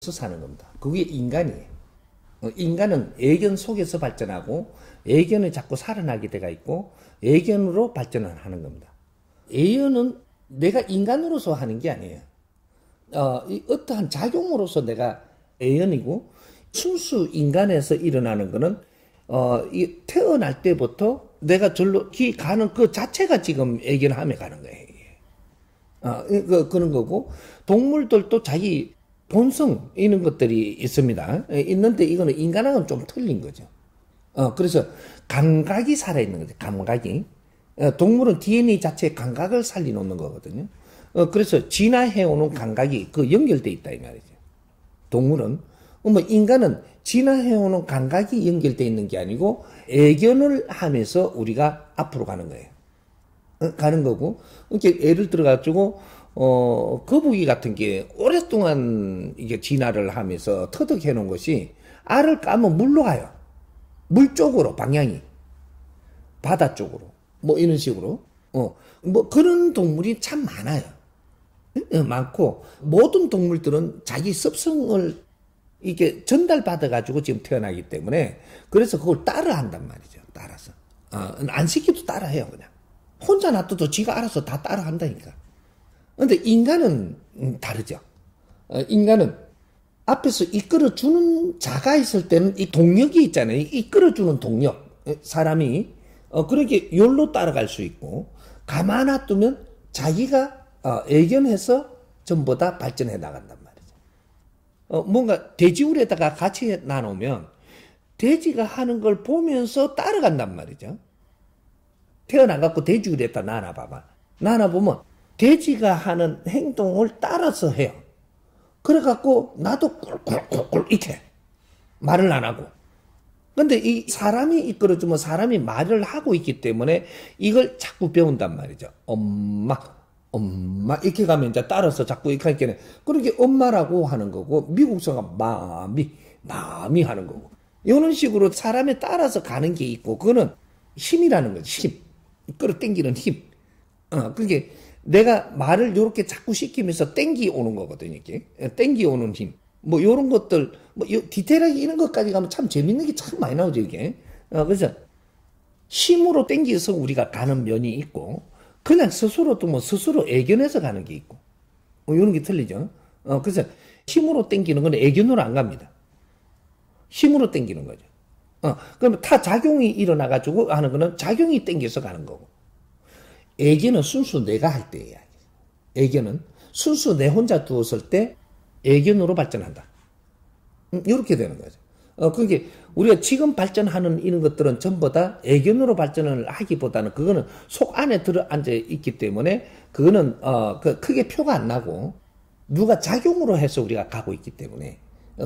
사는 겁니다. 그게 인간이에요. 인간은 애견 속에서 발전하고 애견이 자꾸 살아나게 돼가 있고 애견으로 발전을 하는 겁니다. 애견은 내가 인간으로서 하는 게 아니에요. 어떠한 작용으로서 내가 애견이고 순수 인간에서 일어나는 거는 태어날 때부터 내가 절로 가는 그 자체가 지금 애견함에 가는 거예요. 그런 거고 동물들도 자기 본성 이런 것들이 있습니다. 있는데 이거는 인간하고는 좀 틀린 거죠. 그래서 감각이 살아있는 거죠. 감각이. 동물은 DNA 자체에 감각을 살려놓는 거거든요. 그래서 진화해오는 감각이 연결돼 있다 이 말이죠. 동물은. 인간은 진화해오는 감각이 연결돼 있는 게 아니고 애견을 하면서 우리가 앞으로 가는 거예요. 가는 거고. 이렇게 예를 들어가지고 거북이 같은 게 오랫동안 이게 진화를 하면서 터득해 놓은 것이 알을 까면 물로 가요. 물 쪽으로 방향이. 바다 쪽으로. 이런 식으로. 그런 동물이 참 많아요. 많고, 모든 동물들은 자기 습성을 이게 전달받아가지고 지금 태어나기 때문에, 그래서 그걸 따라 한단 말이죠. 따라서. 안 시켜도 따라 해요, 그냥. 혼자 놔둬도 지가 알아서 다 따라 한다니까. 근데 인간은 다르죠. 인간은 앞에서 이끌어주는 자가 있을 때는 이 동력이 있잖아요. 이끌어주는 동력. 사람이 그렇게 욜로 따라갈 수 있고 가만 놔두면 자기가 애견해서 전부 다 발전해 나간단 말이죠. 뭔가 돼지우리에다가 같이 나누면 돼지가 하는 걸 보면서 따라간단 말이죠. 태어나갖고 돼지우리에다 나눠봐봐. 나눠보면 돼지가 하는 행동을 따라서 해요. 그래갖고 나도 꿀꿀꿀꿀 이렇게 말을 안 하고. 근데 이 사람이 이끌어주면 사람이 말을 하고 있기 때문에 이걸 자꾸 배운단 말이죠. 엄마 이렇게 가면 이제 따라서 자꾸 이렇게 하니까 그렇게 엄마라고 하는 거고 미국서가 마미 하는 거고 이런 식으로 사람에 따라서 가는 게 있고 그거는 힘이라는 거죠. 힘. 끌어당기는 힘. 그게 내가 말을 요렇게 자꾸 시키면서 땡기 오는 거거든요, 이게. 땡기 오는 힘. 요런 것들, 디테일하게 이런 것까지 가면 참 재밌는 게 참 많이 나오죠, 이게. 그래서 힘으로 땡겨서 우리가 가는 면이 있고, 그냥 스스로도 스스로 애견해서 가는 게 있고, 요런 게 틀리죠. 그래서 힘으로 땡기는 건 애견으로 안 갑니다. 힘으로 땡기는 거죠. 그러면 타작용이 일어나가지고 하는 거는 작용이 땡겨서 가는 거고. 애견은 순수 내가 할 때야. 애견은 순수 내 혼자 두었을 때 애견으로 발전한다. 이렇게 되는 거죠. 그게 우리가 지금 발전하는 이런 것들은 전부 다 애견으로 발전을 하기보다는 그거는 속 안에 들어앉아 있기 때문에 그거는 크게 표가 안 나고 누가 작용으로 해서 우리가 가고 있기 때문에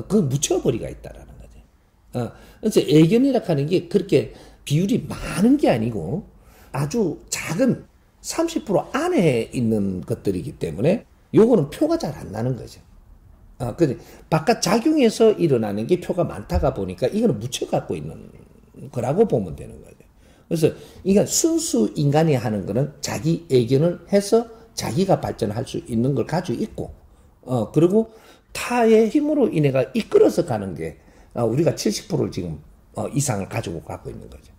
그 묻혀버리가 있다라는 거죠. 그래서 애견이라고 하는 게 그렇게 비율이 많은 게 아니고 아주 작은 30% 안에 있는 것들이기 때문에 요거는 표가 잘 안 나는 거죠. 근데 바깥 작용에서 일어나는 게 표가 많다가 보니까 이거는 묻혀갖고 있는 거라고 보면 되는 거죠. 그래서 이건 순수 인간이 하는 거는 자기 애견을 해서 자기가 발전할 수 있는 걸 가지고 있고, 그리고 타의 힘으로 인해가 이끌어서 가는 게 우리가 70%를 지금 이상을 가지고 가고 있는 거죠.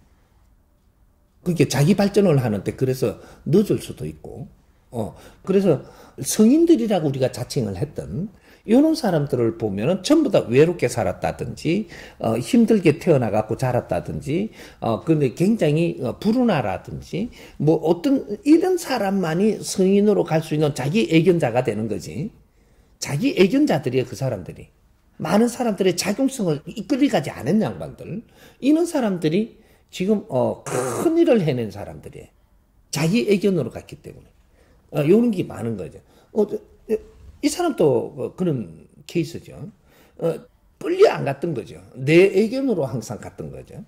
그게 자기 발전을 하는데 그래서 늦을 수도 있고, 그래서 성인들이라고 우리가 자칭을 했던 이런 사람들을 보면은 전부 다 외롭게 살았다든지, 힘들게 태어나갖고 자랐다든지, 근데 굉장히 불운하라든지, 어떤 이런 사람만이 성인으로 갈 수 있는 자기 애견자가 되는 거지. 자기 애견자들이에요, 그 사람들이. 많은 사람들의 작용성을 이끌어가지 않은 양반들. 이런 사람들이 지금 큰 일을 해낸 사람들이에요. 자기 애견으로 갔기 때문에. 이런 게 많은 거죠. 이 사람도 그런 케이스죠. 끌려 안 갔던 거죠. 내 애견으로 항상 갔던 거죠.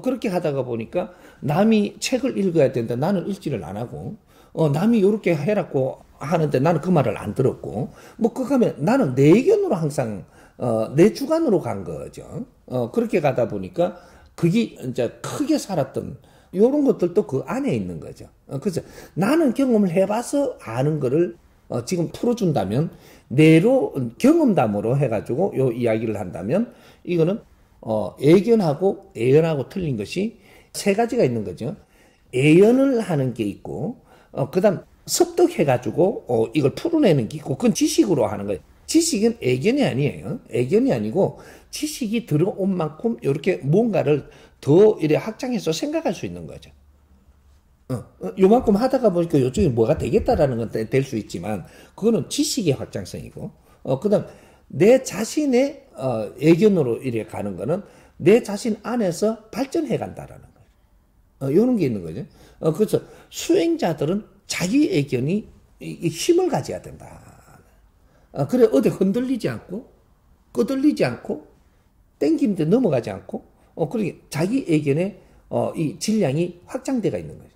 그렇게 하다가 보니까 남이 책을 읽어야 되는데 나는 읽지를 안 하고, 남이 이렇게 해라고 하는데 나는 그 말을 안 들었고, 그거 하면 나는 내 애견으로 항상 내 주관으로 간 거죠. 그렇게 가다 보니까 그게 이제 크게 살았던 이런 것들도 그 안에 있는 거죠. 그래서 나는 경험을 해봐서 아는 거를 지금 풀어준다면 뇌로 경험담으로 해가지고 요 이야기를 한다면 이거는 애견하고 애연하고 틀린 것이 세 가지가 있는 거죠. 애연을 하는 게 있고 그다음 습득해가지고 이걸 풀어내는 게 있고 그건 지식으로 하는 거예요. 지식은 애견이 아니에요. 애견이 아니고 지식이 들어온 만큼 이렇게 뭔가를 더 이래 확장해서 생각할 수 있는 거죠. 요만큼 하다가 보니까 요쪽에 뭐가 되겠다라는 건 될 수 있지만 그거는 지식의 확장성이고 그다음 내 자신의 애견으로 이래 가는 거는 내 자신 안에서 발전해 간다라는 거예요. 이런 게 있는 거죠. 그래서 수행자들은 자기 애견이 힘을 가져야 된다. 그래 어디 흔들리지 않고 끄들리지 않고 땡기는데 넘어가지 않고 그러게 자기 애견의 이 질량이 확장돼가 있는 거죠.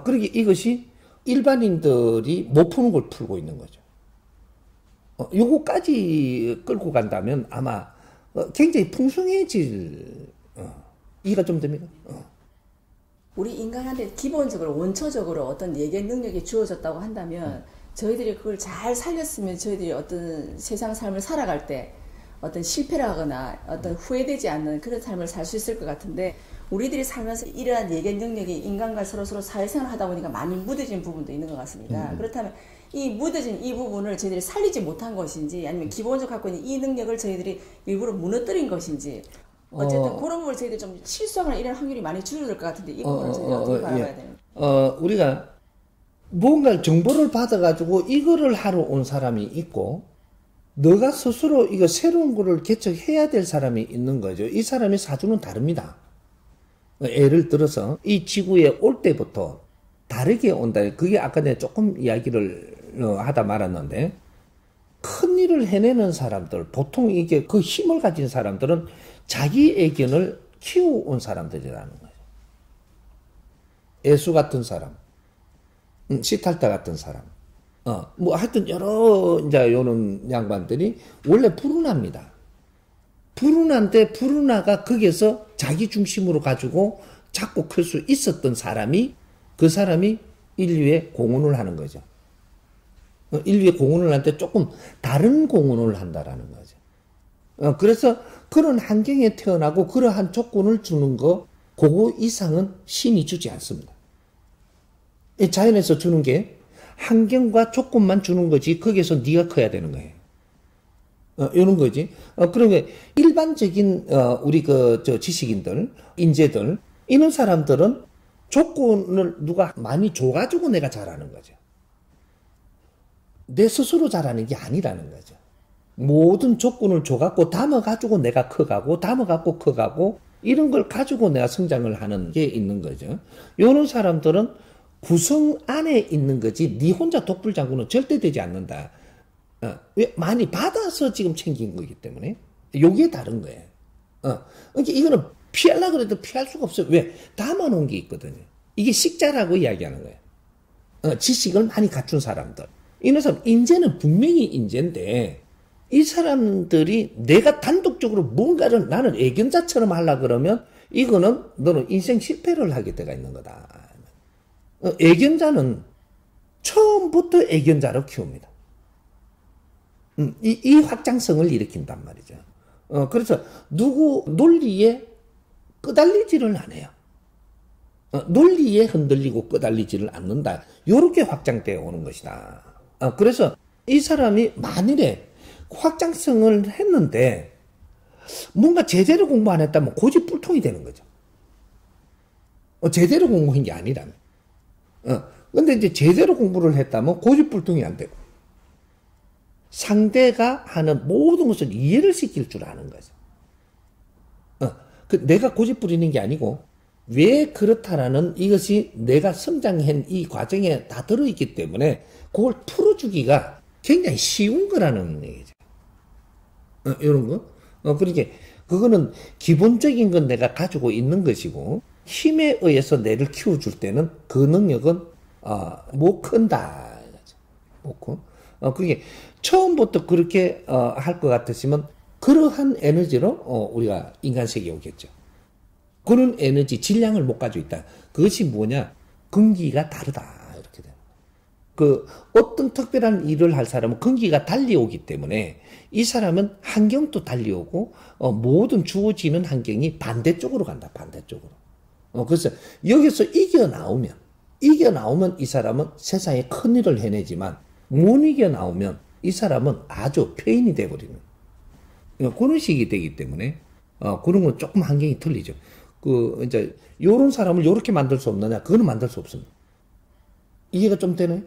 그러게 이것이 일반인들이 못 푸는 걸 풀고 있는 거죠. 요거까지 끌고 간다면 아마 굉장히 풍성해질 이해가 좀 됩니까? 우리 인간한테 기본적으로 원초적으로 어떤 예견 능력이 주어졌다고 한다면 저희들이 그걸 잘 살렸으면 저희들이 어떤 세상 삶을 살아갈 때 어떤 실패를 하거나 어떤 후회되지 않는 그런 삶을 살 수 있을 것 같은데 우리들이 살면서 이러한 예견 능력이 인간과 서로 사회생활을 하다 보니까 많이 무뎌진 부분도 있는 것 같습니다. 그렇다면 이 무뎌진 이 부분을 저희들이 살리지 못한 것인지 아니면 기본적으로 갖고 있는 이 능력을 저희들이 일부러 무너뜨린 것인지 어쨌든 그런 부분을 저희들이 좀 실수하거나 이런 확률이 많이 줄어들 것 같은데 이 부분을 저희가 어떻게 바라봐야 되는 우리가 뭔가 정보를 받아가지고 이거를 하러 온 사람이 있고 너가 스스로 이거 새로운 거를 개척해야 될 사람이 있는 거죠. 이 사람의 사주는 다릅니다. 예를 들어서 이 지구에 올 때부터 다르게 온다. 그게 아까 내가 조금 이야기를 하다 말았는데 큰 일을 해내는 사람들, 보통 이게 그 힘을 가진 사람들은 자기 애견을 키워온 사람들이라는 거죠. 예수 같은 사람, 시탈타 같은 사람, 뭐 하여튼 여러 이제 요런 양반들이 원래 불운합니다. 불운한데 불운하가 거기에서 자기 중심으로 가지고 자꾸 클 수 있었던 사람이 그 사람이 인류에 공헌을 하는 거죠. 인류에 공헌을 할 때 조금 다른 공헌을 한다라는 거죠. 그래서 그런 환경에 태어나고 그러한 조건을 주는 거 그거 이상은 신이 주지 않습니다. 자연에서 주는 게 환경과 조건만 주는 거지 거기에서 네가 커야 되는 거예요. 이런 거지. 그러면 일반적인 우리 지식인들, 인재들 이런 사람들은 조건을 누가 많이 줘가지고 내가 잘하는 거죠. 내 스스로 잘하는 게 아니라는 거죠. 모든 조건을 줘갖고 담아가지고 내가 커가고 담아갖고 커가고 이런 걸 가지고 내가 성장을 하는 게 있는 거죠. 이런 사람들은 구성 안에 있는 거지 네 혼자 독불장군은 절대 되지 않는다. 왜 많이 받아서 지금 챙긴 거기 때문에 요게 다른 거예요. 그러니까 이거는 피하려고 해도 피할 수가 없어요. 왜? 담아놓은 게 있거든요. 이게 식자라고 이야기하는 거예요. 지식을 많이 갖춘 사람들. 이런 사람 인재는 분명히 인재인데 이 사람들이 내가 단독적으로 뭔가를 나는 애견자처럼 하려고 그러면 이거는 너는 인생 실패를 하게 돼가 있는 거다. 애견자는 처음부터 애견자로 키웁니다. 이 확장성을 일으킨단 말이죠. 그래서 누구 논리에 끄달리지를 않아요. 논리에 흔들리고 끄달리지를 않는다. 이렇게 확장되어 오는 것이다. 그래서 이 사람이 만일에 확장성을 했는데 뭔가 제대로 공부 안 했다면 고집불통이 되는 거죠. 제대로 공부한 게 아니라면. 근데 이제 제대로 공부를 했다면 고집불통이 안 되고 상대가 하는 모든 것을 이해를 시킬 줄 아는 거죠. 내가 고집 부리는 게 아니고 왜 그렇다라는 이것이 내가 성장한 이 과정에 다 들어있기 때문에 그걸 풀어주기가 굉장히 쉬운 거라는 얘기죠. 이런 거. 그러니까 그거는 기본적인 건 내가 가지고 있는 것이고 힘에 의해서 내를 키워줄 때는 그 능력은 못 큰다. 못 커. 그게 처음부터 그렇게 할 것 같았으면 그러한 에너지로 우리가 인간 세계에 오겠죠. 그런 에너지 질량을 못 가지고 있다. 그것이 뭐냐? 근기가 다르다. 이렇게 돼요. 그 어떤 특별한 일을 할 사람은 건기가 달려오기 때문에 이 사람은 환경도 달려오고 모든 주어지는 환경이 반대쪽으로 간다. 반대쪽으로. 그래서 여기서 이겨나오면 이 사람은 세상에 큰 일을 해내지만 못 이겨나오면 이 사람은 아주 폐인이 돼버리는 그런 식이 되기 때문에 그런 건 조금 환경이 틀리죠. 이제 요런 사람을 요렇게 만들 수 없느냐? 그거는 만들 수 없습니다. 이해가 좀 되나요?